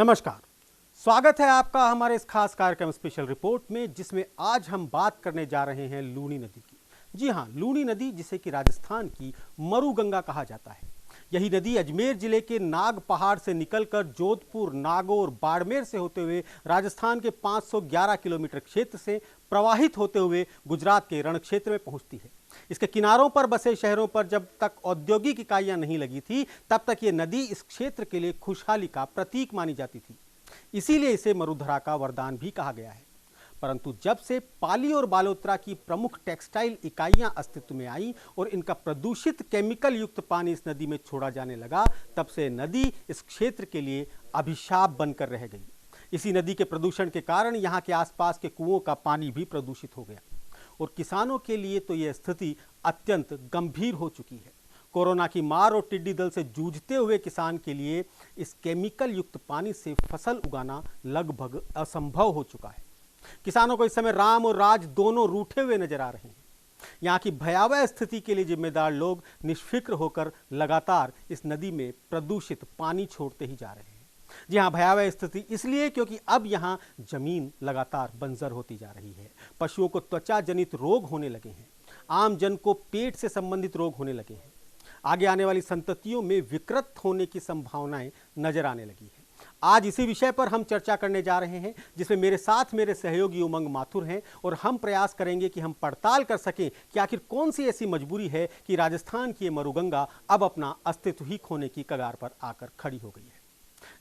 नमस्कार, स्वागत है आपका हमारे इस खास कार्यक्रम स्पेशल रिपोर्ट में, जिसमें आज हम बात करने जा रहे हैं लूनी नदी की। जी हां, लूनी नदी, जिसे कि राजस्थान की मरुगंगा कहा जाता है। यही नदी अजमेर जिले के नाग पहाड़ से निकलकर जोधपुर, नागौर, बाड़मेर से होते हुए राजस्थान के 511 किलोमीटर क्षेत्र से प्रवाहित होते हुए गुजरात के रण क्षेत्र में पहुंचती है। इसके किनारों पर बसे शहरों पर जब तक औद्योगिक इकाइयां नहीं लगी थी, तब तक ये नदी इस क्षेत्र के लिए खुशहाली का प्रतीक मानी जाती थी। इसीलिए इसे मरुधरा का वरदान भी कहा गया है। परंतु जब से पाली और बालोतरा की प्रमुख टेक्सटाइल इकाइयां अस्तित्व में आई और इनका प्रदूषित केमिकल युक्त पानी इस नदी में छोड़ा जाने लगा, तब से नदी इस क्षेत्र के लिए अभिशाप बनकर रह गई। इसी नदी के प्रदूषण के कारण यहाँ के आसपास के कुओं का पानी भी प्रदूषित हो गया और किसानों के लिए तो यह स्थिति अत्यंत गंभीर हो चुकी है। कोरोना की मार और टिड्डी दल से जूझते हुए किसान के लिए इस केमिकल युक्त पानी से फसल उगाना लगभग असंभव हो चुका है। किसानों को इस समय राम और राज दोनों रूठे हुए नजर आ रहे हैं। यहाँ की भयावह स्थिति के लिए जिम्मेदार लोग निष्फिक्र होकर लगातार इस नदी में प्रदूषित पानी छोड़ते ही जा रहे हैं। जी हाँ, भयावह स्थिति इसलिए क्योंकि अब यहाँ जमीन लगातार बंजर होती जा रही है। पशुओं को त्वचा जनित रोग होने लगे हैं। आम जन को पेट से संबंधित रोग होने लगे हैं। आगे आने वाली संततियों में विकृत होने की संभावनाएं नजर आने लगी है। आज इसी विषय पर हम चर्चा करने जा रहे हैं, जिसमें मेरे साथ मेरे सहयोगी उमंग माथुर हैं और हम प्रयास करेंगे कि हम पड़ताल कर सकें कि आखिर कौन सी ऐसी मजबूरी है कि राजस्थान की ये मरुगंगा अब अपना अस्तित्व ही खोने की कगार पर आकर खड़ी हो गई है।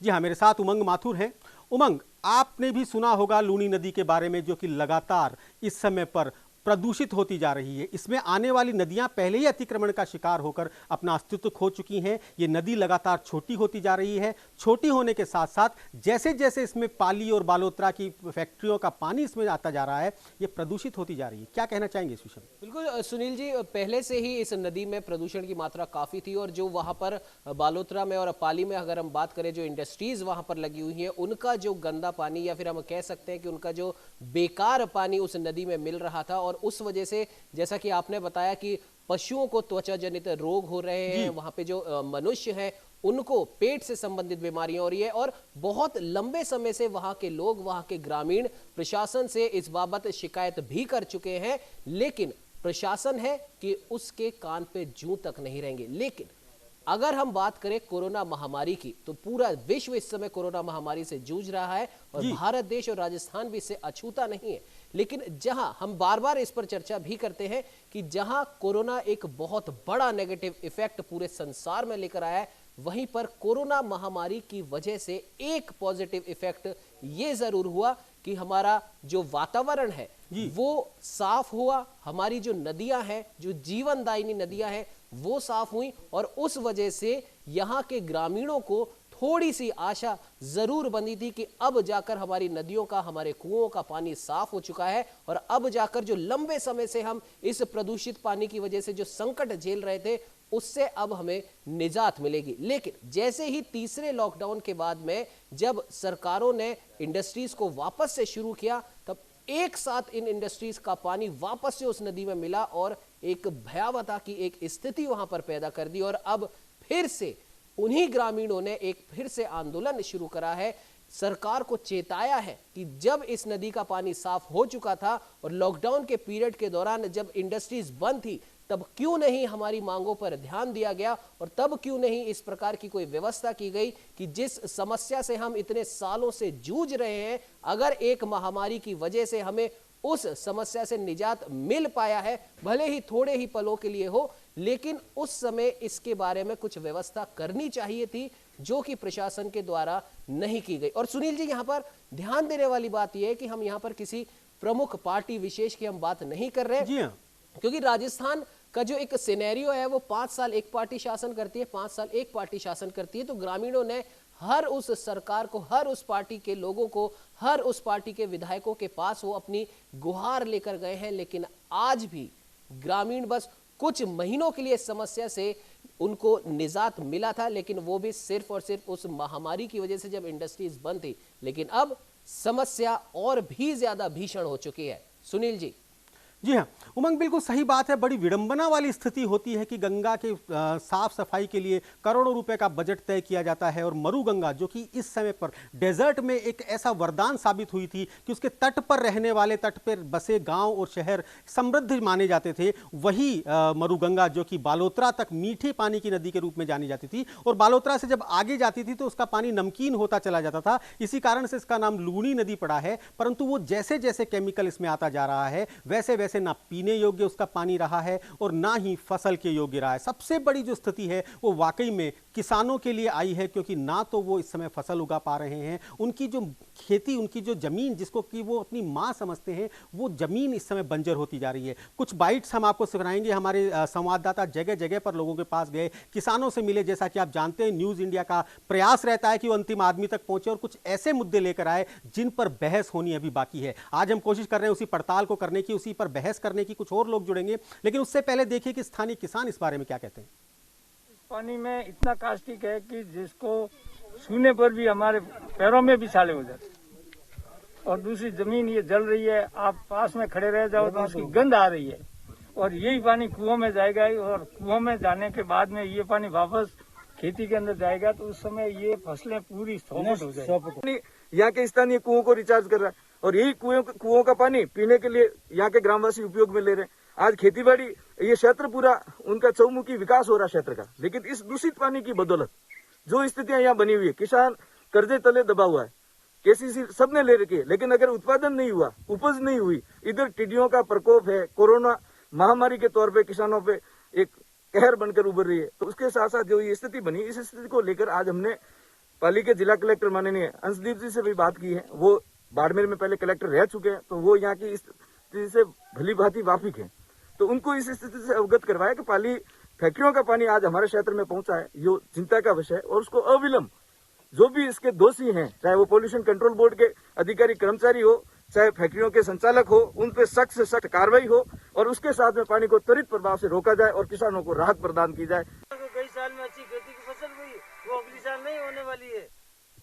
जी हाँ, मेरे साथ उमंग माथुर हैं। उमंग, आपने भी सुना होगा लूनी नदी के बारे में, जो कि लगातार इस समय पर प्रदूषित होती जा रही है। इसमें आने वाली नदियां पहले ही अतिक्रमण का शिकार होकर अपना अस्तित्व खो चुकी हैं। ये नदी लगातार छोटी होती जा रही है। छोटी होने के साथ साथ जैसे जैसे इसमें पाली और बालोतरा की फैक्ट्रियों का पानी इसमें आता जा रहा है, ये प्रदूषित होती जा रही है। क्या कहना चाहेंगे इस विषय में? बिल्कुल सुनील जी, पहले से ही इस नदी में प्रदूषण की मात्रा काफ़ी थी और जो वहाँ पर बालोतरा में और पाली में अगर हम बात करें, जो इंडस्ट्रीज़ वहाँ पर लगी हुई हैं, उनका जो गंदा पानी या फिर हम कह सकते हैं कि उनका जो बेकार पानी उस नदी में मिल रहा था और उस वजह से, जैसा कि आपने बताया कि पशुओं को त्वचा जनित रोग हो रहे हैं, वहाँ पे जो मनुष्य हैं उनको पेट से संबंधित बीमारियां हो रही है और बहुत लंबे समय से वहां के लोग, वहां के ग्रामीण प्रशासन से इस बाबत शिकायत भी कर चुके हैं, लेकिन प्रशासन है कि उसके कान पे जूं तक नहीं रहेंगे। लेकिन अगर हम बात करें कोरोना महामारी की, तो पूरा विश्व इस समय कोरोना महामारी से जूझ रहा है और भारत देश और राजस्थान भी इससे अछूता नहीं है। लेकिन जहां हम बार बार इस पर चर्चा भी करते हैं कि जहां कोरोना एक बहुत बड़ा नेगेटिव इफेक्ट पूरे संसार में लेकर आया है, वहीं पर कोरोना महामारी की वजह से एक पॉजिटिव इफेक्ट ये जरूर हुआ कि हमारा जो वातावरण है वो साफ हुआ, हमारी जो नदियां हैं, जो जीवनदायिनी नदियां हैं, वो साफ हुई और उस वजह से यहाँ के ग्रामीणों को थोड़ी सी आशा जरूर बंधी थी कि अब जाकर हमारी नदियों का, हमारे कुओं का पानी साफ हो चुका है और अब जाकर जो लंबे समय से हम इस प्रदूषित पानी की वजह से जो संकट झेल रहे थे, उससे अब हमें निजात मिलेगी। लेकिन जैसे ही तीसरे लॉकडाउन के बाद में जब सरकारों ने इंडस्ट्रीज को वापस से शुरू किया, तब एक साथ इन इंडस्ट्रीज का पानी वापस से उस नदी में मिला और एक भयावहता की एक स्थिति वहां पर पैदा कर दी और अब फिर से उन्हीं ग्रामीणों ने एक फिर से आंदोलन शुरू करा है, सरकार को चेताया है कि जब इस नदी का पानी साफ हो चुका था और लॉकडाउन के पीरियड के दौरान जब इंडस्ट्रीज बंद थी, तब क्यों नहीं हमारी मांगों पर ध्यान दिया गया और तब क्यों नहीं इस प्रकार की कोई व्यवस्था की गई कि जिस समस्या से हम इतने सालों से जूझ रहे हैं, अगर एक महामारी की वजह से हमें उस समस्या से निजात मिल पाया है, भले ही थोड़े ही पलों के लिए हो, लेकिन उस समय इसके बारे में कुछ व्यवस्था करनी चाहिए थी, जो कि प्रशासन के द्वारा नहीं की गई। और सुनील जी, यहाँ पर ध्यान देने वाली बात यह है कि हम यहाँ पर किसी प्रमुख पार्टी विशेष की हम बात नहीं कर रहे हैं, क्योंकि राजस्थान का जो एक सिनेरियो है वो 5 साल एक पार्टी शासन करती है, 5 साल एक पार्टी शासन करती है। तो ग्रामीणों ने हर उस सरकार को, हर उस पार्टी के लोगों को, हर उस पार्टी के विधायकों के पास वो अपनी गुहार लेकर गए हैं, लेकिन आज भी ग्रामीण बस कुछ महीनों के लिए इस समस्या से उनको निजात मिला था, लेकिन वो भी सिर्फ और सिर्फ उस महामारी की वजह से जब इंडस्ट्रीज बंद थी। लेकिन अब समस्या और भी ज्यादा भीषण हो चुकी है। सुनील जी। जी हाँ, उमंग, बिल्कुल सही बात है। बड़ी विडंबना वाली स्थिति होती है कि गंगा के साफ सफाई के लिए करोड़ों रुपए का बजट तय किया जाता है और मरु गंगा, जो कि इस समय पर डेजर्ट में एक ऐसा वरदान साबित हुई थी कि उसके तट पर रहने वाले, तट पर बसे गांव और शहर समृद्ध माने जाते थे, वही मरु गंगा जो कि बालोतरा तक मीठे पानी की नदी के रूप में जानी जाती थी, और बालोतरा से जब आगे जाती थी तो उसका पानी नमकीन होता चला जाता था। इसी कारण से इसका नाम लूणी नदी पड़ा है। परंतु वो जैसे जैसे केमिकल इसमें आता जा रहा है, वैसे वैसे ना पीने योग्य उसका पानी रहा है और ना ही फसल के योग्य रहा है। सबसे बड़ी जो स्थिति है वो वाकई में किसानों के लिए आई है, क्योंकि ना तो वो इस समय फसल उगा पा रहे हैं, उनकी जो खेती, उनकी जो जमीन जिसको कि वो अपनी मां समझते हैं, वो जमीन इस समय बंजर होती जा रही है। कुछ बाइट्स हम आपको सुनाएंगे। हमारे संवाददाता जगह जगह पर लोगों के पास गए, किसानों से मिले। जैसा कि आप जानते हैं, न्यूज इंडिया का प्रयास रहता है कि वो अंतिम आदमी तक पहुंचे और कुछ ऐसे मुद्दे लेकर आए जिन पर बहस होनी अभी बाकी है। आज हम कोशिश कर रहे हैं उसी पड़ताल को करने की, उसी पर बहस करने की। कुछ और लोग जुड़ेंगे, लेकिन उससे पहले देखिए कि स्थानीय किसान इस बारे में क्या कहते हैं। पानी में इतना कास्टिक है कि जिसको छूने पर भी हमारे पैरों में भी छाले हो जाते, और दूसरी जमीन ये जल रही है, आप पास में खड़े रह जाओ तो उसकी गंध आ रही है, और यही पानी कुओं में जाएगा, और कुओं में जाने के बाद में ये पानी वापस खेती के अंदर जाएगा, तो उस समय ये फसलें पूरी सोपट हो जाएगी। यहाँ के स्थानीय कुओं को रिचार्ज कर रहा है, और यही कुओं का पानी पीने के लिए यहाँ के ग्रामवासी उपयोग में ले रहे हैं। आज खेतीबाड़ी, ये क्षेत्र पूरा उनका चौमुखी विकास हो रहा है क्षेत्र का, लेकिन इस दूषित पानी की बदौलत जो स्थितियां यहाँ बनी हुई है, किसान कर्जे तले दबा हुआ है, केसीसी सबने ले रखी है, लेकिन अगर उत्पादन नहीं हुआ, उपज नहीं हुई, इधर टिड्डियों का प्रकोप है, कोरोना महामारी के तौर पे किसानों पे एक कहर बनकर उभर रही है, तो उसके साथ साथ जो ये स्थिति बनी, इस स्थिति को लेकर आज हमने पाली के जिला कलेक्टर माननीय अंशदीप जी से भी बात की है। वो बाड़मेर में पहले कलेक्टर रह चुके हैं, तो वो यहाँ की स्थिति से भली भांति वाकिफ है, तो उनको इस स्थिति से अवगत करवाया कि पाली फैक्ट्रियों का पानी आज हमारे क्षेत्र में पहुंचा है, ये चिंता का विषय है, और उसको अविलंब जो भी इसके दोषी हैं, चाहे वो पोल्यूशन कंट्रोल बोर्ड के अधिकारी कर्मचारी हो, चाहे फैक्ट्रियों के संचालक हो, उन पे सख्त से सख्त कार्रवाई हो, और उसके साथ में पानी को त्वरित प्रभाव से रोका जाए और किसानों को राहत प्रदान की जाए। कई साल में अच्छी खेती की फसल हुई, वो अगली साल नहीं होने वाली है,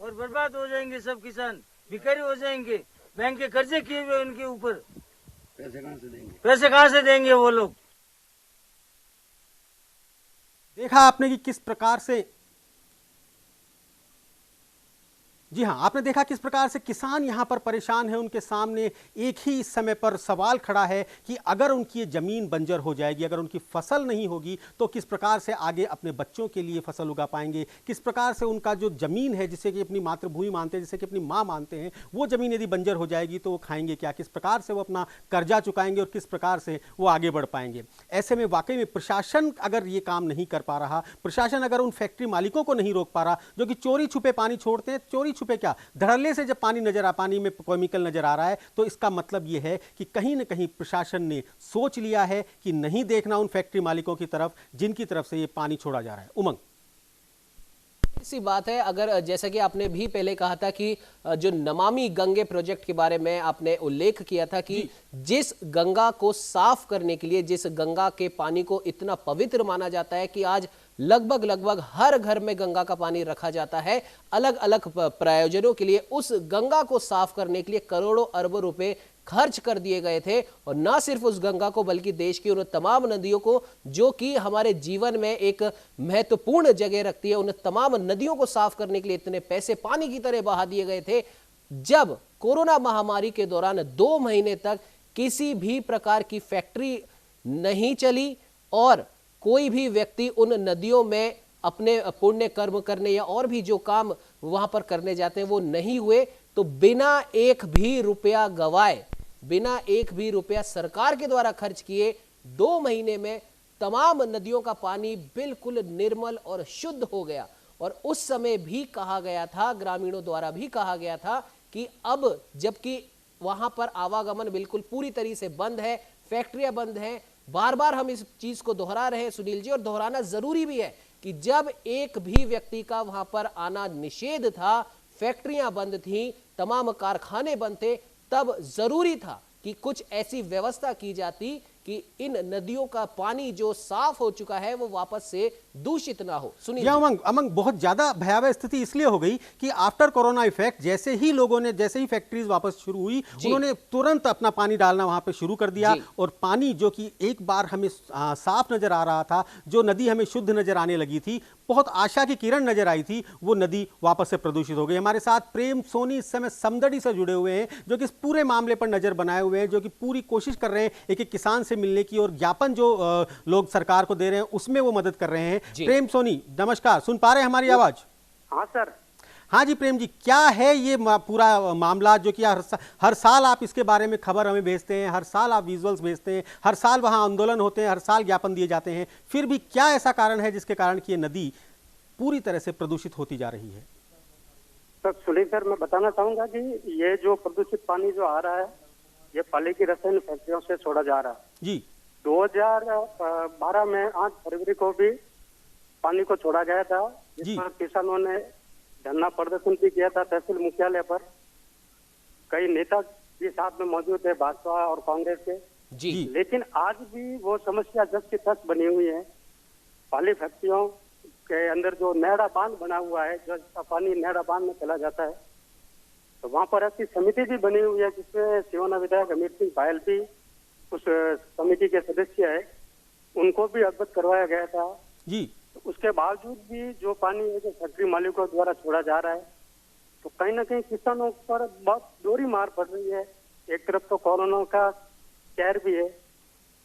और बर्बाद हो जाएंगे सब किसान, भिखारी हो जाएंगे, बैंक के कर्जे किए हुए उनके ऊपर पैसे कहाँ से देंगे वो लोग। देखा आपने कि किस प्रकार से, जी हां, आपने देखा किस प्रकार से किसान यहां पर परेशान है। उनके सामने एक ही इस समय पर सवाल खड़ा है कि अगर उनकी ये जमीन बंजर हो जाएगी, अगर उनकी फसल नहीं होगी, तो किस प्रकार से आगे अपने बच्चों के लिए फसल उगा पाएंगे, किस प्रकार से उनका जो जमीन है, जिसे कि अपनी मातृभूमि मानते हैं, जिसे कि अपनी मां मानते हैं, वो जमीन यदि बंजर हो जाएगी तो वो खाएंगे क्या, किस प्रकार से वो अपना कर्जा चुकाएंगे और किस प्रकार से वो आगे बढ़ पाएंगे। ऐसे में वाकई में प्रशासन अगर ये काम नहीं कर पा रहा, प्रशासन अगर उन फैक्ट्री मालिकों को नहीं रोक पा रहा जो कि चोरी छुपे पानी छोड़ते हैं, चोरी छुपे क्या, धड़ल्ले से जब पानी में केमिकल नजर आ रहा है, तो इसका मतलब यह है कि कहीं ना कहीं प्रशासन ने सोच लिया है कि नहीं देखना उन फैक्ट्री मालिकों की तरफ जिनकी तरफ से ये पानी छोड़ा जा रहा है। उमंग, सी बात है, अगर जैसा कि आपने भी पहले कहा था कि जो नमामि गंगे प्रोजेक्ट के बारे में आपने उल्लेख किया था कि जिस गंगा को साफ करने के लिए, जिस गंगा के पानी को इतना पवित्र माना जाता है कि आज लगभग हर घर में गंगा का पानी रखा जाता है अलग अलग प्रयोजनों के लिए, उस गंगा को साफ करने के लिए करोड़ों अरबों रुपए खर्च कर दिए गए थे। और ना सिर्फ उस गंगा को बल्कि देश की उन तमाम नदियों को जो कि हमारे जीवन में एक महत्वपूर्ण जगह रखती है, उन तमाम नदियों को साफ करने के लिए इतने पैसे पानी की तरह बहा दिए गए थे। जब कोरोना महामारी के दौरान 2 महीने तक किसी भी प्रकार की फैक्ट्री नहीं चली और कोई भी व्यक्ति उन नदियों में अपने पुण्य कर्म करने या और भी जो काम वहां पर करने जाते हैं वो नहीं हुए, तो बिना एक भी रुपया गवाए, बिना एक भी रुपया सरकार के द्वारा खर्च किए 2 महीने में तमाम नदियों का पानी बिल्कुल निर्मल और शुद्ध हो गया। और उस समय भी कहा गया था, ग्रामीणों द्वारा भी कहा गया था कि अब जबकि वहां पर आवागमन बिल्कुल पूरी तरीके से बंद है, फैक्ट्रियां बंद हैं, बार बार हम इस चीज को दोहरा रहे हैं सुनील जी, और दोहराना जरूरी भी है कि जब एक भी व्यक्ति का वहां पर आना निषेध था, फैक्ट्रियां बंद थी, तमाम कारखाने बंद थे, तब जरूरी था कि कुछ ऐसी व्यवस्था की जाती कि इन नदियों का पानी जो साफ हो चुका है वो वापस से दूषित ना हो। सुनिए जी अमंग, अमंग बहुत ज्यादा भयावह स्थिति इसलिए हो गई कि आफ्टर कोरोना इफेक्ट जैसे ही लोगों ने, जैसे ही फैक्ट्रीज वापस शुरू हुई, उन्होंने तुरंत अपना पानी डालना वहां पे शुरू कर दिया और पानी जो कि एक बार हमें साफ नजर आ रहा था, जो नदी हमें शुद्ध नजर आने लगी थी, बहुत आशा की किरण नजर आई थी, वो नदी वापस से प्रदूषित हो गई। हमारे साथ प्रेम सोनी इस समय समदड़ी से जुड़े हुए हैं, जो कि इस पूरे मामले पर नजर बनाए हुए हैं, जो कि पूरी कोशिश कर रहे हैं एक एक किसान से मिलने की और ज्ञापन जो लोग सरकार को दे रहे हैं उसमें वो मदद कर रहे हैं। प्रेम सोनी नमस्कार, सुन पा रहे हैं हमारी आवाज? हाँ सर। हाँ जी प्रेम जी, क्या है ये पूरा मामला जो कि हर साल आप इसके बारे में खबर हमें भेजते हैं, हर साल आप विजुअल्स भेजते हैं, हर साल वहां आंदोलन होते हैं, हर साल ज्ञापन दिए जाते हैं, फिर भी क्या ऐसा कारण है जिसके कारण कि ये नदी पूरी तरह से प्रदूषित होती जा रही है? सर सुनिए सर, मैं बताना चाहूंगा कि ये जो प्रदूषित पानी जो आ रहा है ये पाली की रसायन फैक्ट्रियों से छोड़ा जा रहा है जी। 2012 में 8 फरवरी को भी पानी को छोड़ा गया था, जिस पर किसानों ने धरना प्रदर्शन भी किया था तहसील मुख्यालय पर। कई नेता भी साथ में मौजूद थे भाजपा और कांग्रेस के जी। लेकिन आज भी वो समस्या जस की तस बनी हुई है। पाली फैक्ट्रियों के अंदर जो नेहड़ा बांध बना हुआ है, जो पानी नेहड़ा बांध में चला जाता है, तो वहाँ पर ऐसी समिति भी बनी हुई है जिसमें सिवाना विधायक अमित सिंह बायल भी उस समिति के सदस्य है, उनको भी अवगत करवाया गया था जी। उसके बावजूद भी जो पानी है जो फैक्ट्री मालिकों द्वारा छोड़ा जा रहा है, तो कहीं ना कहीं किसानों पर बहुत दोहरी मार पड़ रही है। एक तरफ तो कोरोना का कहर भी है,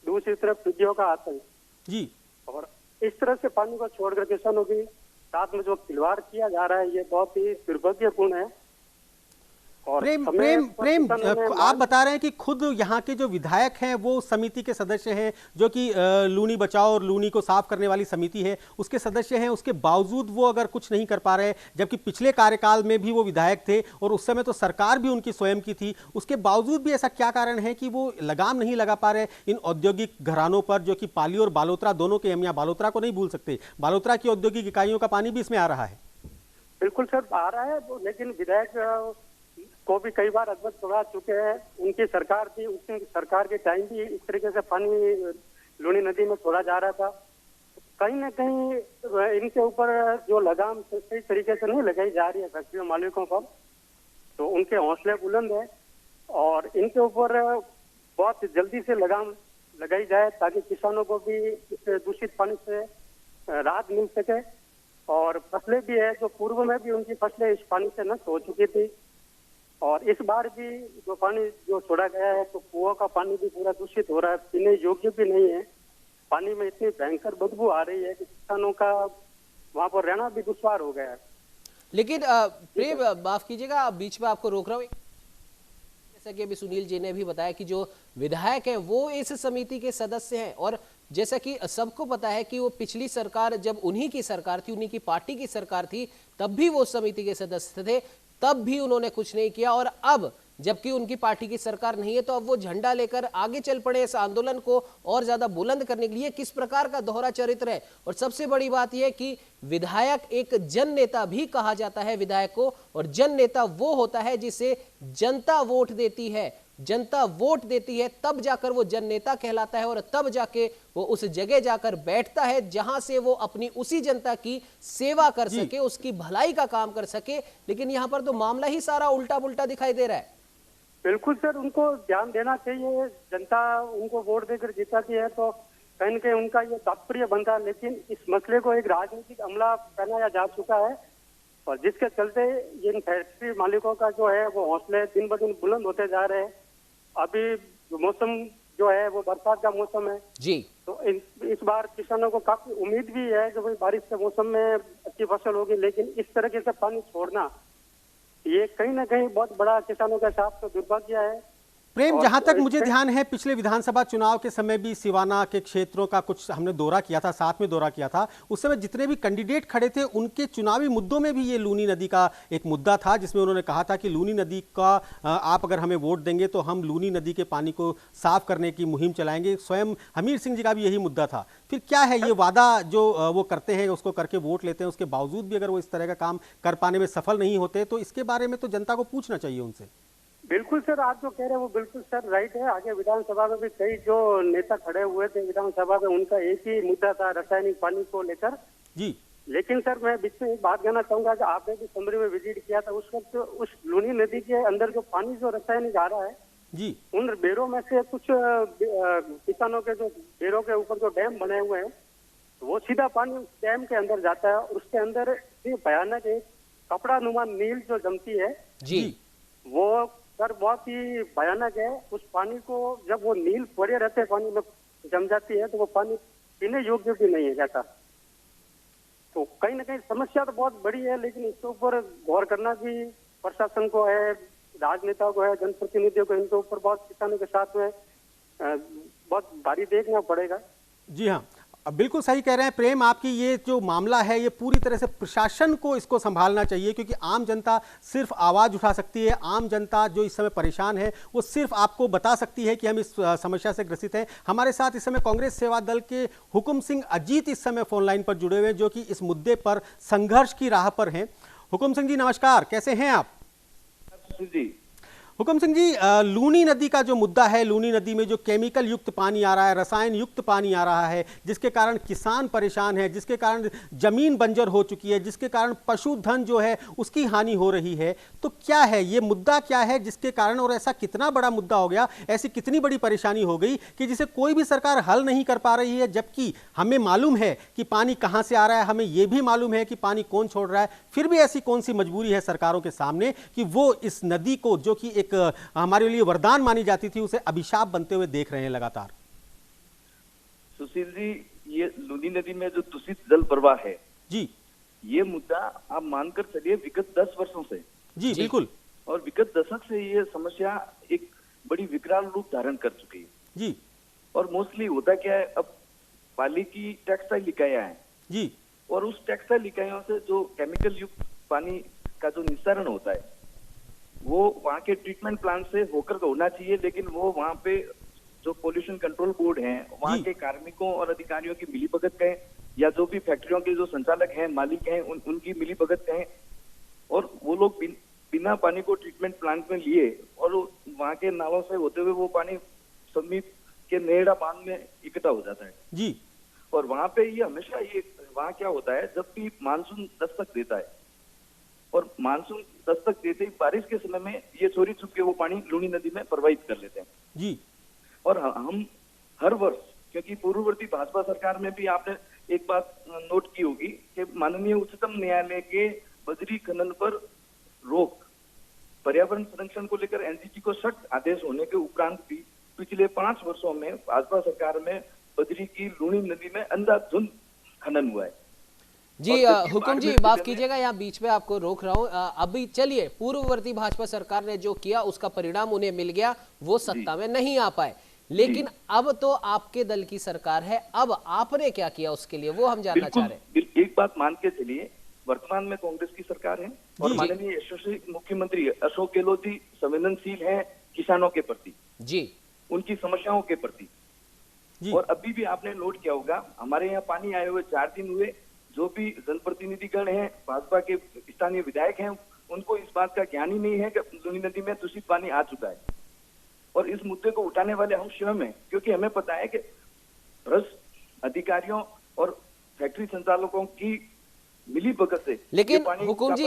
दूसरी तरफ टिड्डियों का आतंक जी। और इस तरह से पानी को छोड़कर किसानों के साथ में जो खिलवाड़ किया जा रहा है ये बहुत ही दुर्भाग्यपूर्ण है। और प्रेम प्रेम प्रेम आप बता रहे हैं कि खुद यहाँ के जो विधायक हैं वो समिति के सदस्य हैं, जो कि लूनी बचाओ और लूनी को साफ करने वाली समिति है उसके सदस्य हैं, उसके बावजूद वो अगर कुछ नहीं कर पा रहे, जबकि पिछले कार्यकाल में भी वो विधायक थे और उस समय तो सरकार भी उनकी स्वयं की थी, उसके बावजूद भी ऐसा क्या कारण है कि वो लगाम नहीं लगा पा रहे इन औद्योगिक घरानों पर, जो कि पाली और बालोतरा दोनों के, हम यहाँ बालोतरा को नहीं भूल सकते, बालोतरा की औद्योगिक इकाइयों का पानी भी इसमें आ रहा है? बिल्कुल सर आ रहा है, लेकिन विधायक को भी कई बार अवगत करवा चुके हैं। उनकी सरकार थी, उसकी सरकार के टाइम भी इस तरीके से पानी लूनी नदी में छोड़ा जा रहा था। कहीं ना कहीं इनके ऊपर जो लगाम सही तरीके से नहीं लगाई जा रही है फैक्ट्री मालिकों पर, तो उनके हौसले बुलंद है और इनके ऊपर बहुत जल्दी से लगाम लगाई जाए ताकि किसानों को भी इस दूषित पानी से राहत मिल सके। और फसलें भी है जो पूर्व में भी उनकी फसलें इस पानी से नष्ट हो चुकी थी और इस बार भी जो पानी जो छोड़ा गया है तो कुओं का पानी भी पूरा दूषित हो रहा है, पीने योग्य भी नहीं है। पानी में इतनी भयंकर बदबू आ रही है कि किसानों का वहां पर रहना भी दुश्वार हो गया है। लेकिन प्रेम माफ कीजिएगा, बीच में आपको रोक रहा हूँ। जैसा कि अभी सुनील जी ने भी बताया कि जो विधायक हैं वो इस समिति के सदस्य हैं और जैसा कि सबको पता है कि वो पिछली सरकार, जब उन्हीं की सरकार थी, उन्हीं की पार्टी की सरकार थी, तब भी वो समिति के सदस्य थे, तब भी उन्होंने कुछ नहीं किया। और अब जबकि उनकी पार्टी की सरकार नहीं है तो अब वो झंडा लेकर आगे चल पड़े इस आंदोलन को और ज्यादा बुलंद करने के लिए। किस प्रकार का दोहरा चरित्र है। और सबसे बड़ी बात यह कि विधायक एक जन नेता भी कहा जाता है विधायक को, और जन नेता वो होता है जिसे जनता वोट देती है। जनता वोट देती है तब जाकर वो जन नेता कहलाता है और तब जाके वो उस जगह जाकर बैठता है जहां से वो अपनी उसी जनता की सेवा कर सके, उसकी भलाई का काम कर सके। लेकिन यहां पर तो मामला ही सारा उल्टा पुल्टा दिखाई दे रहा है। बिल्कुल सर, उनको ध्यान देना चाहिए। जनता उनको वोट देकर जिताती है तो कहीं न कहीं उनका ये तात्पर्य बनता है, लेकिन इस मसले को एक राजनीतिक हमला बनाया जा चुका है और जिसके चलते इन फैक्ट्री मालिकों का जो है वो हौसले दिन ब दिन बुलंद होते जा रहे हैं। अभी मौसम जो है वो बरसात का मौसम है जी, तो इस बार किसानों को काफी उम्मीद भी है कि भाई बारिश के मौसम में अच्छी फसल होगी, लेकिन इस तरीके से पानी छोड़ना ये कहीं ना कहीं बहुत बड़ा किसानों के साथ तो दुर्भाग्य है। प्रेम, जहां तक मुझे ध्यान है पिछले विधानसभा चुनाव के समय भी सिवाना के क्षेत्रों का कुछ हमने दौरा किया था, साथ में दौरा किया था। उस समय जितने भी कैंडिडेट खड़े थे उनके चुनावी मुद्दों में भी ये लूनी नदी का एक मुद्दा था, जिसमें उन्होंने कहा था कि लूनी नदी का आप अगर हमें वोट देंगे तो हम लूनी नदी के पानी को साफ करने की मुहिम चलाएंगे। स्वयं हमीर सिंह जी का भी यही मुद्दा था। फिर क्या है ये वादा जो वो करते हैं, उसको करके वोट लेते हैं, उसके बावजूद भी अगर वो इस तरह का काम कर पाने में सफल नहीं होते तो इसके बारे में तो जनता को पूछना चाहिए उनसे। बिल्कुल सर, आप जो कह रहे हैं वो बिल्कुल सर राइट है। आगे विधानसभा में भी कई जो नेता खड़े हुए थे विधानसभा में, उनका एक ही मुद्दा था रासायनिक पानी को लेकर। जी लेकिन सर मैं बीच में एक बात कहना चाहूंगा कि आपने भी समरी में विजिट किया था, उस वक्त उस लूनी नदी के अंदर जो पानी जो रासायनिक आ रहा है, जी उन बेरों में से कुछ किसानों के जो बेरों के ऊपर जो डैम बने हुए हैं, वो सीधा पानी उस डैम के अंदर जाता है और उसके अंदर ये भयानक एक कपड़ा नुमा नील जो जमती है, जी वो सर बहुत ही भयानक है। उस पानी को जब वो नील पड़े रहते पानी में जम जाती है तो वो पानी पीने योग्य भी नहीं है जाता। तो कहीं ना कहीं समस्या तो बहुत बड़ी है, लेकिन इसके ऊपर गौर करना भी प्रशासन को है, राजनेताओं को है, जनप्रतिनिधियों को, इनके ऊपर बहुत किसानों के साथ में बहुत भारी देखना पड़ेगा। जी हाँ, अब बिल्कुल सही कह रहे हैं प्रेम। आपकी ये जो मामला है ये पूरी तरह से प्रशासन को इसको संभालना चाहिए, क्योंकि आम जनता सिर्फ आवाज़ उठा सकती है। आम जनता जो इस समय परेशान है वो सिर्फ आपको बता सकती है कि हम इस समस्या से ग्रसित हैं। हमारे साथ इस समय कांग्रेस सेवा दल के हुकुम सिंह अजीत इस समय फोन लाइन पर जुड़े हुए हैं, जो कि इस मुद्दे पर संघर्ष की राह पर हैं। हुकुम सिंह जी नमस्कार, कैसे हैं आप? जी हुकुम सिंह जी, लूनी नदी का जो मुद्दा है, लूनी नदी में जो केमिकल युक्त पानी आ रहा है, रसायन युक्त पानी आ रहा है, जिसके कारण किसान परेशान है, जिसके कारण जमीन बंजर हो चुकी है, जिसके कारण पशुधन जो है उसकी हानि हो रही है, तो क्या है ये मुद्दा, क्या है जिसके कारण, और ऐसा कितना बड़ा मुद्दा हो गया, ऐसी कितनी बड़ी परेशानी हो गई कि जिसे कोई भी सरकार हल नहीं कर पा रही है? जबकि हमें मालूम है कि पानी कहाँ से आ रहा है, हमें यह भी मालूम है कि पानी कौन छोड़ रहा है, फिर भी ऐसी कौन सी मजबूरी है सरकारों के सामने कि वो इस नदी को, जो कि एक हमारे लिए वरदान मानी जाती थी, उसे अभिशाप बनते हुए देख रहे हैं लगातार? सुशील जी, ये लूनी नदी में जो दूषित जल प्रवाह है जी, ये मुद्दा आप मानकर चलिए विगत 10 वर्षों से, जी बिल्कुल, और विगत दशक से ये समस्या एक बड़ी विकराल रूप धारण कर चुकी है। जी और मोस्टली होता क्या है, अब पाली की टेक्सटाइल इकाइयां हैं जी, और उस टेक्सटाइल इकाइयों से जो केमिकल युक्त पानी का जो निस्तारण होता है वो वहाँ के ट्रीटमेंट प्लांट से होकर होना चाहिए, लेकिन वो वहाँ पे जो पोल्यूशन कंट्रोल बोर्ड है, वहाँ के कार्मिकों और अधिकारियों की मिलीभगत कहें, या जो भी फैक्ट्रियों के जो संचालक हैं, मालिक हैं, उनकी मिलीभगत कहें, और वो लोग बिना पानी को ट्रीटमेंट प्लांट में लिए और वहाँ के नालों से होते हुए वो पानी समीप के नेहड़ा बांध में इकट्ठा हो जाता है जी, और वहाँ पे ये हमेशा ये वहाँ क्या होता है, जब भी मानसून दस्तक देता है और मानसून दस्तक देते ही बारिश के समय में ये चोरी छुप के वो पानी लूनी नदी में प्रवाहित कर लेते हैं जी, और हम हर वर्ष, क्योंकि पूर्ववर्ती भाजपा सरकार में भी आपने एक बात नोट की होगी कि माननीय उच्चतम न्यायालय के बजरी खनन पर रोक, पर्यावरण संरक्षण को लेकर एनजीटी को सख्त आदेश होने के उपरांत भी पिछले 5 वर्षों में भाजपा सरकार में बजरी की लूनी नदी में अंधाधुंध खनन हुआ है। जी हुकुम जी, माफ कीजिएगा, यहाँ बीच में आपको रोक रहा हूँ। अभी चलिए, पूर्ववर्ती भाजपा सरकार ने जो किया उसका परिणाम उन्हें मिल गया, वो सत्ता में नहीं आ पाए, लेकिन अब तो आपके दल की सरकार है, अब आपने क्या किया उसके लिए, वो हम जानना चाह रहे हैं। एक बात मान के चलिए, वर्तमान में कांग्रेस की सरकार है और माननीय यशस्वी मुख्यमंत्री अशोक गहलोत जी संवेदनशील हैं किसानों के प्रति, जी, उनकी समस्याओं के प्रति। और अभी भी आपने नोट किया होगा, हमारे यहाँ पानी आए हुए 4 दिन हुए, जो भी जनप्रतिनिधिगण हैं, भाजपा के स्थानीय विधायक हैं, उनको इस बात का ज्ञान ही नहीं है कि लूनी नदी में दूषित पानी आ चुका है। और इस मुद्दे को उठाने वाले हम स्वयं हैं, क्योंकि हमें पता है कि भ्रष्ट अधिकारियों और फैक्ट्री संचालकों की मिलीभगत से। लेकिन हुकुम जी,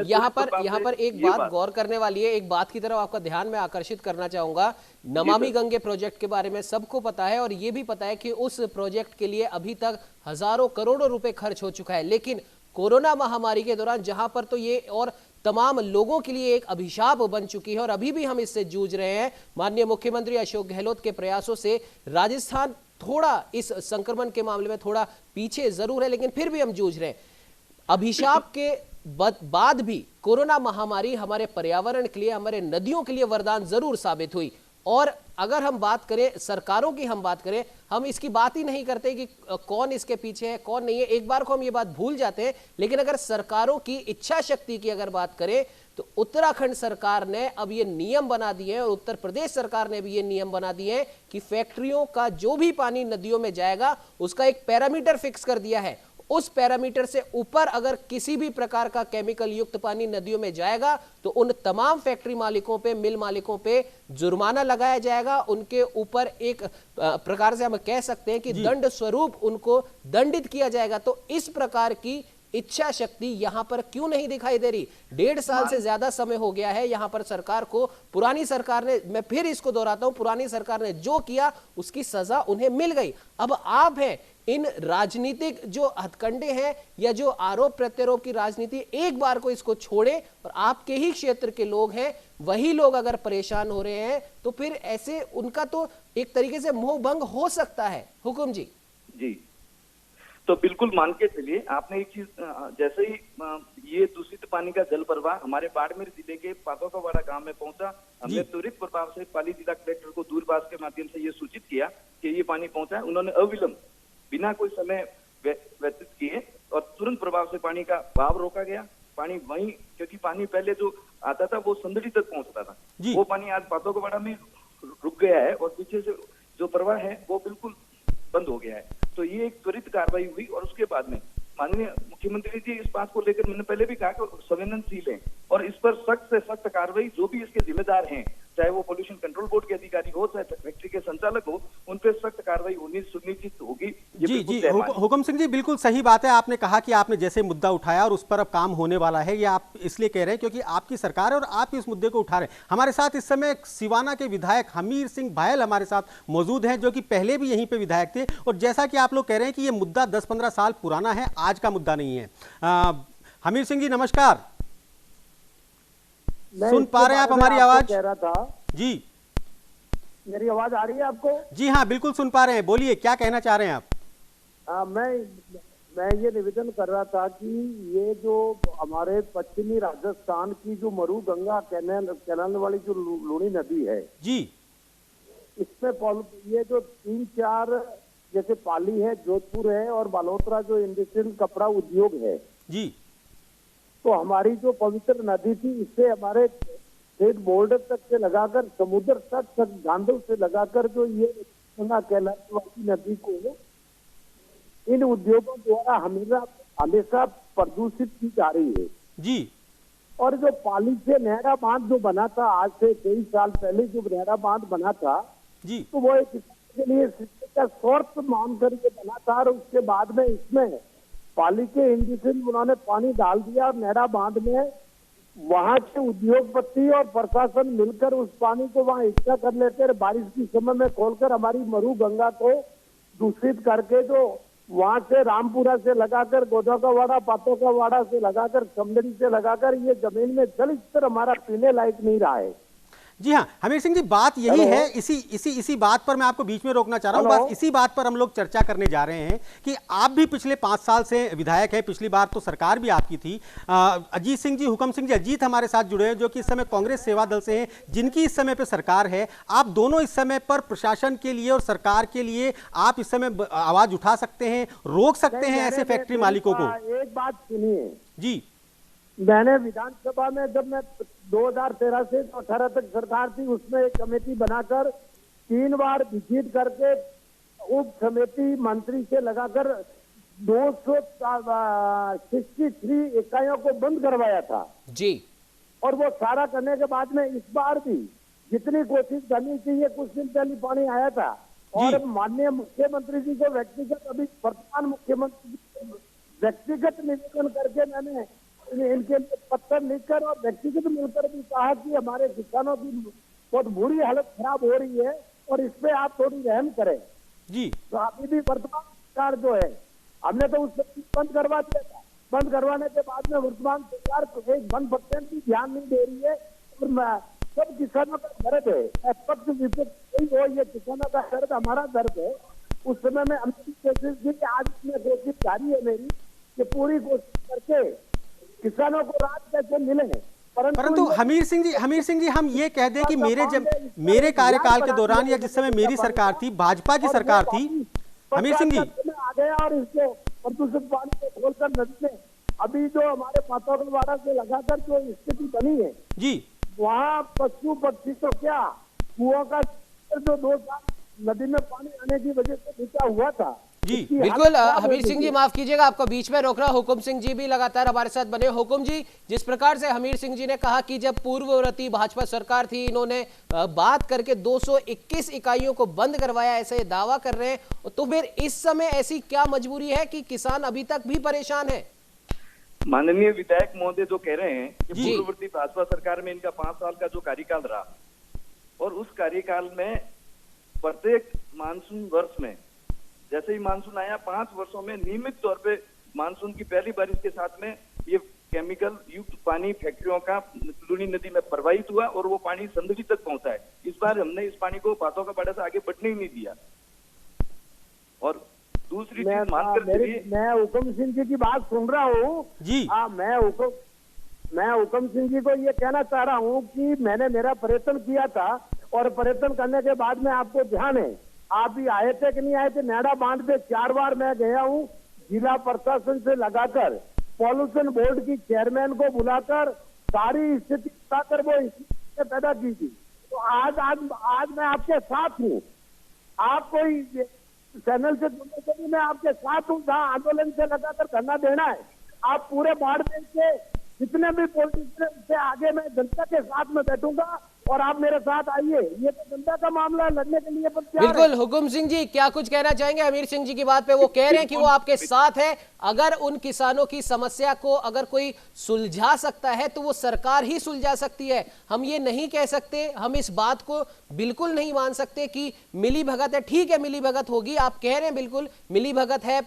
यहाँ पर एक बात गौर करने वाली है, एक बात की तरफ आपका ध्यान में आकर्षित करना चाहूंगा। नमामि गंगे प्रोजेक्ट के बारे में सबको पता है और ये भी पता है कि उस प्रोजेक्ट के लिए अभी तक हजारों करोड़ों रुपए खर्च हो चुका है, लेकिन कोरोना महामारी के दौरान जहां पर तो ये और तमाम लोगों के लिए एक अभिशाप बन चुकी है और अभी भी हम इससे जूझ रहे हैं। माननीय मुख्यमंत्री अशोक गहलोत के प्रयासों से राजस्थान थोड़ा इस संक्रमण के मामले में थोड़ा पीछे जरूर है, लेकिन फिर भी हम जूझ रहे हैं। अभिशाप के बाद भी कोरोना महामारी हमारे पर्यावरण के लिए, हमारे नदियों के लिए वरदान जरूर साबित हुई। और अगर हम बात करें सरकारों की, हम बात करें, हम इसकी बात ही नहीं करते कि कौन इसके पीछे है कौन नहीं है, एक बार को हम ये बात भूल जाते हैं। लेकिन अगर सरकारों की इच्छा शक्ति की अगर बात करें तो उत्तराखंड सरकार ने अब ये नियम बना दिए हैं और उत्तर प्रदेश सरकार ने भी ये नियम बना दिए हैं कि फैक्ट्रियों का जो भी पानी नदियों में जाएगा उसका एक पैरामीटर फिक्स कर दिया है उस पैरामीटर से ऊपर अगर किसी भी प्रकार का केमिकल युक्त पानी नदियों में जाएगा तो उन तमाम फैक्ट्री मालिकों पे, मिल मालिकों पे जुर्माना लगाया जाएगा। उनके ऊपर एक प्रकार से हम कह सकते हैं कि दंड स्वरूप उनको दंडित किया जाएगा। तो इस प्रकार की इच्छा शक्ति यहां पर क्यों नहीं दिखाई दे रही? 1.5 साल से ज्यादा समय हो गया है यहां पर सरकार को। पुरानी सरकार ने, मैं फिर इसको दोहराता हूं, पुरानी सरकार ने जो किया उसकी सजा उन्हें मिल गई। अब आप हैं, इन राजनीतिक जो हथकंडे हैं या जो आरोप प्रत्यारोप की राजनीति, एक बार को इसको छोड़े और आपके ही क्षेत्र के लोग हैं, वही लोग अगर परेशान हो रहे हैं तो फिर ऐसे उनका तो एक तरीके से मोह भंग हो सकता है। हुकुम जी। जी, तो बिल्कुल मान के चलिए, आपने एक चीज, जैसे ही ये दूषित पानी का जल प्रवाह हमारे बाड़मेर जिले के पातोकावाड़ा गांव में पहुंचा, हमने त्वरित प्रभाव से पाली जिला कलेक्टर को दूरभाष के माध्यम से ये सूचित किया कि ये पानी पहुंचा है। उन्होंने अविलंब, बिना कोई समय व्यतीत किए और तुरंत प्रभाव से पानी का बहाव रोका गया। पानी वहीं, क्योंकि पानी पहले जो आता था वो संदड़ी तक पहुंचता था, वो पानी आज पातोकावाड़ा में रुक गया है और पीछे से जो प्रवाह है वो बिल्कुल बंद हो गया है। तो ये एक त्वरित कार्रवाई हुई और उसके बाद में माननीय मुख्यमंत्री जी इस बात को लेकर, मैंने पहले भी कहा कि संवेदनशील है और इस पर सख्त से सख्त कार्रवाई, जो भी इसके जिम्मेदार हैं, चाहे वो पोल्यूशन कंट्रोल बोर्ड के अधिकारी हो, चाहे फैक्ट्री के संचालक हो, उन पर सख्त कार्रवाई होनी सुनिश्चित होगी। जी, हुकुम सिंह जी, बिल्कुल सही बात है। आपने कहा कि आपने जैसे मुद्दा उठाया और उस पर अब काम होने वाला है, ये आप इसलिए कह रहे हैं क्योंकि आपकी सरकार है और आप इस मुद्दे को उठा रहे हैं। हमारे साथ इस समय सिवाना के विधायक हमीर सिंह भायल हमारे साथ मौजूद हैं, जो कि पहले भी यहीं पे विधायक थे। और जैसा कि आप लोग कह रहे हैं कि ये मुद्दा 10-15 साल पुराना है, आज का मुद्दा नहीं है। हमीर सिंह जी नमस्कार, सुन पा रहे हैं आप हमारी आवाज? कह रहा था जी, मेरी आवाज आ रही है आपको? जी हाँ, बिल्कुल सुन पा रहे हैं, बोलिए क्या कहना चाह रहे हैं आप? मैं ये निवेदन कर रहा था कि ये जो हमारे पश्चिमी राजस्थान की जो मरु गंगा कैनाल वाली जो लूणी नदी है जी, इसमें ये जो 3-4 जैसे पाली है, जोधपुर है और बालोतरा जो इंडस्ट्रियल कपड़ा उद्योग है जी, तो हमारी जो पवित्र नदी थी, इससे हमारे स्टेट बॉर्डर तक से लगाकर समुद्र तक गांधव से लगाकर जो ये गंगा कैलाश वाली नदी को इन उद्योगों द्वारा हमेशा प्रदूषित की जा रही है जी। और जो पाली से नहरा बांध जो बना था, आज से 23 साल पहले जो नहरा बांध बना था जी, तो वो एक के लिए सिंचाई का सोर्स मानकर के बना था और उसके बाद में इसमें पाली के इंडस्ट्री उन्होंने पानी डाल दिया और नहरा बांध में वहां के उद्योगपति और प्रशासन मिलकर उस पानी को वहां इकट्ठा कर लेते हैं, बारिश के समय में खोलकर हमारी मरु गंगा को दूषित करके जो वहां से रामपुरा से लगाकर गोदाकावाड़ा, पातोकावाड़ा से लगाकर, समदड़ी से लगाकर ये जमीन में जल स्तर हमारा पीने लायक नहीं रहा है। जी हाँ हमीर सिंह जी, बात यही है, इसी बात पर मैं आपको बीच में रोकना चाह रहा हूँ। बस इसी बात पर हम लोग चर्चा करने जा रहे हैं कि आप भी पिछले 5 साल से विधायक हैं, पिछली बार तो सरकार भी आपकी थी। अजीत सिंह जी, हुकम सिंह जी, अजीत हमारे साथ जुड़े हैं, जो कि इस समय कांग्रेस सेवा दल से हैं, जिनकी इस समय पे सरकार है। आप दोनों इस समय पर प्रशासन के लिए और सरकार के लिए आप इस समय आवाज उठा सकते हैं, रोक सकते हैं ऐसे फैक्ट्री मालिकों को? एक बात सुनिए जी, मैंने विधानसभा में जब मैं 2013 से 18 तक सरकार थी, उसमें एक कमेटी बनाकर 3 बार विजिट करके उप समिति मंत्री से लगाकर 263 इकाइयों को बंद करवाया था जी। और वो सारा करने के बाद में इस बार भी जितनी कोशिश करनी चाहिए, कुछ दिन पहले पानी आया था और माननीय मुख्यमंत्री जी को व्यक्तिगत, अभी वर्तमान मुख्यमंत्री व्यक्तिगत निवेदन करके मैंने इनके लिए पत्र लिखकर और व्यक्तिगत मिलकर भी कहा कि हमारे किसानों की बहुत बुरी हालत खराब हो रही है और इस पे आप थोड़ी रहम करें जी। तो अभी भी वर्तमान सरकार जो है, हमने तो उस बंद करवा दिया था। बंद करवाने के बाद में वर्तमान सरकार 1% भी ध्यान नहीं दे रही है और सब किसानों का दर्द है। पक्ष विपक्ष हो, ये किसानों का दर्द हमारा दर्द है। उस समय में हमने कोशिश की कि आज में कोशिश जारी है मेरी कि पूरी कोशिश करके किसानों को राहत कैसे मिले। परंतु हमीर सिंह जी, हम ये कह दें कि मेरे कार्यकाल के दौरान या जिस समय मेरी सरकार थी, भाजपा की सरकार थी, हमीर सिंह जी आ गया और इसको प्रदूषित पानी को खोलकर नदी में अभी जो हमारे पातोकावाड़ा से लगाकर जो स्थिति बनी है जी, वहाँ पशु पक्षी तो क्या, कुओं का जो 2 साल नदी में पानी आने की वजह से नीचा हुआ था जी बिल्कुल। हमीर सिंह जी माफ कीजिएगा, आपको बीच में रोक रहा। हुकुम सिंह जी भी लगातार हमारे साथ बने। हुकुम जी, जिस प्रकार से हमीर सिंह जी ने कहा कि जब पूर्ववर्ती भाजपा सरकार थी, इन्होंने बात करके 221 इकाइयों को बंद करवाया, ऐसे दावा कर रहे हैं, तो फिर इस समय ऐसी क्या मजबूरी है कि किसान अभी तक भी परेशान है? माननीय विधायक महोदय जो कह रहे हैं कि पूर्ववर्ती भाजपा सरकार में इनका 5 साल का जो कार्यकाल रहा, और उस कार्यकाल में प्रत्येक मानसून वर्ष में जैसे ही मानसून आया 5 वर्षों में नियमित तौर पे मानसून की पहली बारिश के साथ में ये केमिकल युक्त पानी फैक्ट्रियों का लूनी नदी में प्रवाहित हुआ और वो पानी समंदरी तक पहुंचा है। इस बार हमने इस पानी को बातों का बाड़ा से आगे बढ़ने ही नहीं दिया। और दूसरी चीज मानकर चलिए, मैं हुकुम सिंह जी की बात सुन रहा हूँ जी। मैं हुकुम सिंह जी को ये कहना चाह रहा हूँ कि मैंने मेरा पर्यटन किया था, और पर्यटन करने के बाद में आपको ध्यान है, आप भी आए थे कि नहीं आए थे, नैड़ा बांध पे 4 बार मैं गया हूँ, जिला प्रशासन से लगाकर पॉल्यूशन बोर्ड की चेयरमैन को बुलाकर सारी स्थिति बताकर वो स्थिति पैदा की थी। तो आज मैं आपके साथ हूँ, आप कोई चैनल से जुड़ने के लिए मैं आपके साथ हूँ, जहाँ आंदोलन से लगाकर धरना देना है। आप पूरे बाड़मेर के जितने भी पॉलिटिशियन से आगे मैं जनता के साथ में बैठूंगा, और आप मेरे साथ आइए, ये तो जनता का मामला है, लड़ने के लिए बिल्कुल। हुकुम सिंह जी क्या कुछ कहना चाहेंगे हमीर सिंह जी की बात पे? वो कह रहे हैं कि वो आपके साथ है, अगर उन किसानों की समस्या को अगर कोई सुलझा सकता है तो वो सरकार ही सुलझा सकती है। हम ये नहीं कह सकते, हम इस बात को बिल्कुल नहीं मान सकते कि मिली भगत है। ठीक है, मिली भगत होगी, आप कह रहे हैं, बिल्कुल मिली भगत है।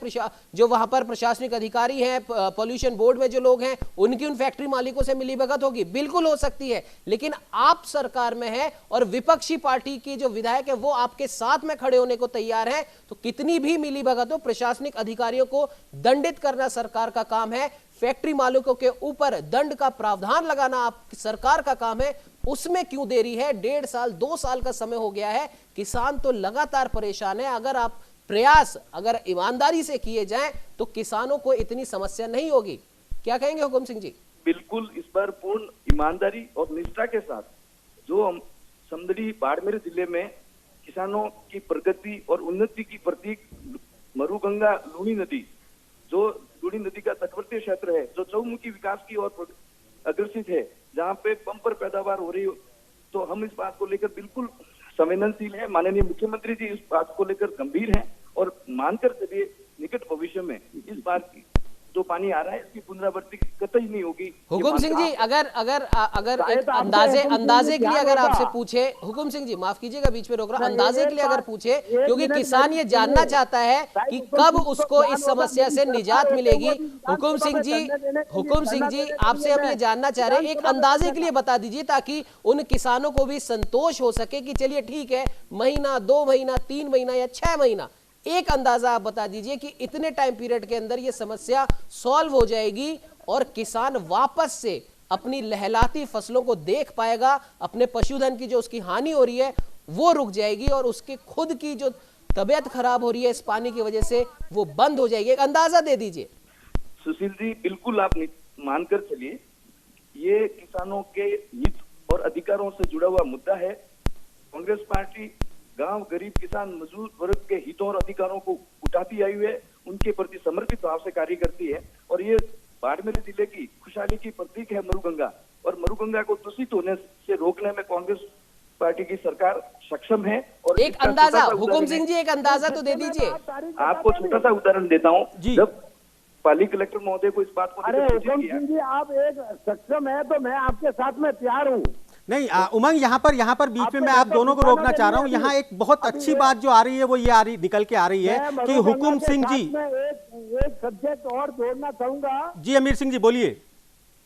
जो वहां पर प्रशासनिक अधिकारी हैं, पॉल्यूशन बोर्ड में जो लोग हैं, उनकी उन फैक्ट्री मालिकों से मिली भगत होगी, बिल्कुल हो सकती है। लेकिन आप सरकार में है और विपक्षी पार्टी की जो विधायक है वो आपके साथ में खड़े होने को तैयार है, तो कितनी भी मिली भगत हो, प्रशासनिक अधिकारियों को दंडित करना सरकार का काम है। फैक्ट्री मालिकों के ऊपर दंड का प्रावधान लगाना आप सरकार का काम है। उसमें क्यों देरी है? 1.5 साल 2 साल का समय हो गया है, किसान तो लगातार परेशान है। अगर आप प्रयास अगर ईमानदारी से किए जाएं तो किसानों को इतनी समस्या नहीं होगी। क्या कहेंगे हुकुम सिंह जी? बिल्कुल, इस बार पूर्ण ईमानदारी और निष्ठा के साथ जो हम समंदरी बाड़मेर जिले में किसानों की प्रगति और उन्नति की प्रतीक मरुगंगा लूनी नदी, जो लूनी नदी का तटवर्ती क्षेत्र है, जो चौमुखी विकास की ओर अग्रसित है, जहाँ पे बम्पर पैदावार हो रही हो, तो हम इस बात को लेकर बिल्कुल संवेदनशील है। माननीय मुख्यमंत्री जी इस बात को लेकर गंभीर हैं और मानकर चलिए निकट भविष्य में इस बार की जो पानी आ रहा है इसकी पुनरावृत्ति कतई नहीं होगी। हुकुम सिंह जी, अगर एक अंदाजे के लिए अगर आपसे पूछे, हुकुम सिंह जी माफ कीजिएगा बीच में रोक रहा, अंदाजे के लिए अगर पूछे, क्योंकि किसान ये जानना चाहता है कि कब उसको इस समस्या से निजात मिलेगी। हुकुम सिंह जी आपसे हम ये जानना चाह रहे हैं, एक अंदाजे के लिए बता दीजिए ताकि उन किसानों को भी संतोष हो सके कि चलिए ठीक है, महीना 2 महीना 3 महीना या 6 महीना, एक अंदाजा आप बता दीजिए कि इतने टाइम पीरियड के अंदर ये समस्या सॉल्व हो जाएगी और किसान वापस से अपनी लहलाती फसलों को देख पाएगा, अपने पशुधन की जो उसकी हानि हो रही है वो रुक जाएगी और उसके खुद की जो तबीयत खराब हो रही है इस पानी की वजह से वो बंद हो जाएगी। एक अंदाजा दे दीजिए। सुशील जी, बिल्कुल आप मानकर चलिए, ये किसानों के हित और अधिकारों से जुड़ा हुआ मुद्दा है। कांग्रेस पार्टी गांव, गरीब, किसान, मजदूर वर्ग के हितों और अधिकारों को उठाती आई हुई है, उनके प्रति समर्पित भाव से कार्य करती है। और ये बाड़मेर जिले की खुशहाली की प्रतीक है मरुगंगा, और मरुगंगा को दूषित होने से रोकने में कांग्रेस पार्टी की सरकार सक्षम है। और एक अंदाजा, हुकुम सिंह जी एक अंदाजा तो दे दीजिए। आपको छोटा सा उदाहरण देता हूँ, जब पाली कलेक्टर महोदय को इस बात को हुकुम सिंह जी आप एक सक्षम है तो मैं आपके साथ में तैयार हूँ। नहीं उमंग, यहाँ पर बीच में मैं आप दोनों को रोकना चाह रहा हूँ। यहाँ एक बहुत अच्छी बात जो आ रही है वो ये निकल के आ रही है कि हुकुम सिंह जी, एक सब्जेक्ट और जोड़ना चाहूंगा। जी हमीर सिंह जी बोलिए।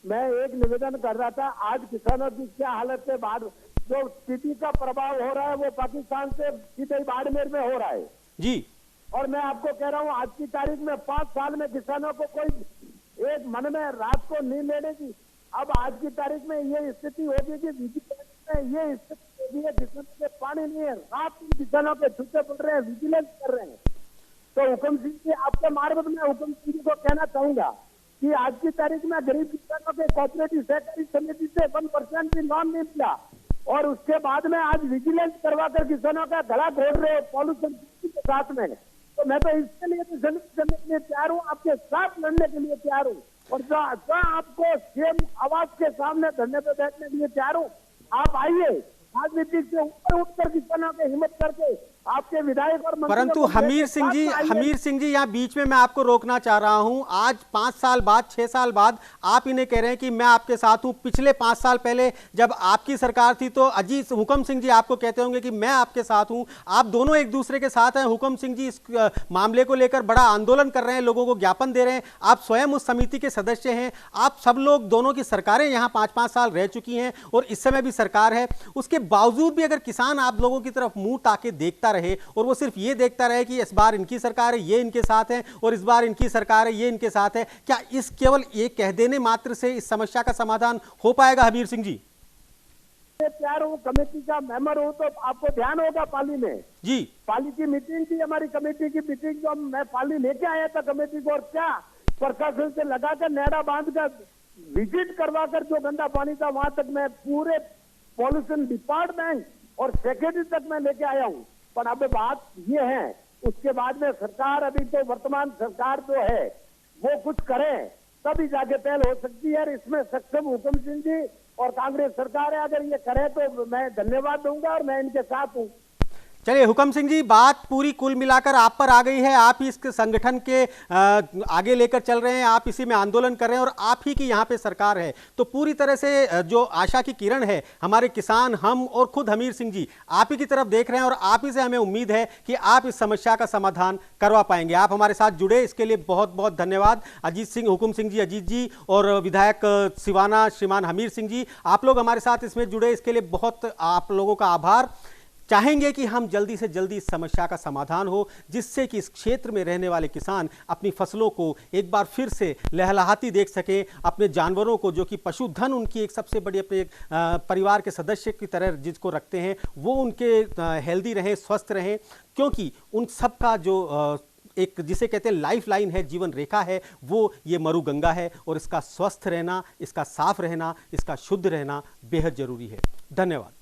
मैं एक निवेदन कर रहा था, आज किसानों की क्या हालत है, बाढ़ जो स्थिति का प्रभाव हो रहा है वो पाकिस्तान से सीधे बाड़मेर में हो रहा है जी। और मैं आपको कह रहा हूँ आज की तारीख में 5 साल में किसानों को कोई एक मन में रात को नींद लेने, अब आज की तारीख में ये स्थिति होगी कि विजिलेंस में ये स्थिति होगी है, किसानों के पानी नहीं है, रात में किसानों के छूटे पड़ रहे हैं, विजिलेंस कर रहे हैं। तो हुकुम सिंह जी आपके मार्फत में हुकुम सिंह जी को कहना चाहूंगा कि आज की तारीख में गरीब किसानों के कोऑपरेटिव सहकारी समिति से 1% भी लोन नहीं मिला, और उसके बाद में आज विजिलेंस करवा कर किसानों का गला घोट रहे हो पॉल्यूशन के साथ में। तो मैं तो इसके लिए भी सल्यूट करने के लिए तैयार हूँ, आपके साथ लड़ने के लिए तैयार हूँ, और जहाँ आपको सेम आवाज के सामने धरने पे बैठने के लिए तैयार हूँ। आप आइए, राजनीति से ऊपर उठकर किसानों की हिम्मत करके आपके विधायक और परंतु हमीर सिंह जी यहाँ बीच में मैं आपको रोकना चाह रहा हूं। आज 5 साल बाद 6 साल बाद आप इन्हें कह रहे हैं कि मैं आपके साथ हूं। पिछले 5 साल पहले जब आपकी सरकार थी तो अजीत हुकम सिंह जी आपको कहते होंगे कि मैं आपके साथ हूं। आप दोनों एक दूसरे के साथ हैं। हुकम सिंह जी इस मामले को लेकर बड़ा आंदोलन कर रहे हैं, लोगों को ज्ञापन दे रहे हैं। आप स्वयं उस समिति के सदस्य हैं। आप सब लोग, दोनों की सरकारें यहाँ 5-5 साल रह चुकी हैं और इस समय भी सरकार है। उसके बावजूद भी अगर किसान आप लोगों की तरफ मुंह ताके देखता रहे और वो सिर्फ ये देखता रहे कि इस बार इनकी सरकार है, ये इनके साथ है, और इस बार इनकी सरकार है, ये इनके साथ है, क्या इस केवल ये कह देने मात्र से इस समस्या का समाधान हो पाएगा? हमीर सिंह जी, तैयार हूँ, कमेटी का मेंबर हूँ, तो आपको ध्यान होगा पाली में जी पाली की मीटिंग थी, हमारी कमेटी की मीटिंग, जो मैं पाली लेके आया था कमेटी को, और क्या प्रशासन से लगाकर नहरा बांध का विजिट करवाकर जो गंदा पानी था वहां तक मैं पूरे पॉल्यूशन डिपार्टमेंट और सेक्रेटरी तक मैं लेके आया हूँ। पर अब बात ये है, उसके बाद में सरकार, अभी तो वर्तमान सरकार जो है वो कुछ करे तभी जाके पहल हो सकती है। इसमें सक्षम हुकम सिंह जी और कांग्रेस सरकार है, अगर ये करे तो मैं धन्यवाद दूंगा और मैं इनके साथ हूँ। चलिए हुकम सिंह जी, बात पूरी कुल मिलाकर आप पर आ गई है। आप ही इस संगठन के आगे लेकर चल रहे हैं, आप इसी में आंदोलन कर रहे हैं और आप ही की यहाँ पे सरकार है, तो पूरी तरह से जो आशा की किरण है, हमारे किसान, हम और खुद हमीर सिंह जी आप ही की तरफ देख रहे हैं और आप ही से हमें उम्मीद है कि आप इस समस्या का समाधान करवा पाएंगे। आप हमारे साथ जुड़े, इसके लिए बहुत बहुत धन्यवाद। अजीत सिंह, हुकुम सिंह जी, अजीत जी, और विधायक सिवाना श्रीमान हमीर सिंह जी, आप लोग हमारे साथ इसमें जुड़े, इसके लिए बहुत आप लोगों का आभार। चाहेंगे कि हम जल्दी से जल्दी इस समस्या का समाधान हो, जिससे कि इस क्षेत्र में रहने वाले किसान अपनी फसलों को एक बार फिर से लहलहाती देख सकें, अपने जानवरों को, जो कि पशुधन उनकी एक सबसे बड़ी अपने परिवार के सदस्य की तरह जिसको रखते हैं, वो उनके हेल्दी रहें, स्वस्थ रहें, क्योंकि उन सब का जो एक जिसे कहते हैं लाइफ लाइन है, जीवन रेखा है, वो ये मरु गंगा है और इसका स्वस्थ रहना, इसका साफ रहना, इसका शुद्ध रहना बेहद जरूरी है। धन्यवाद।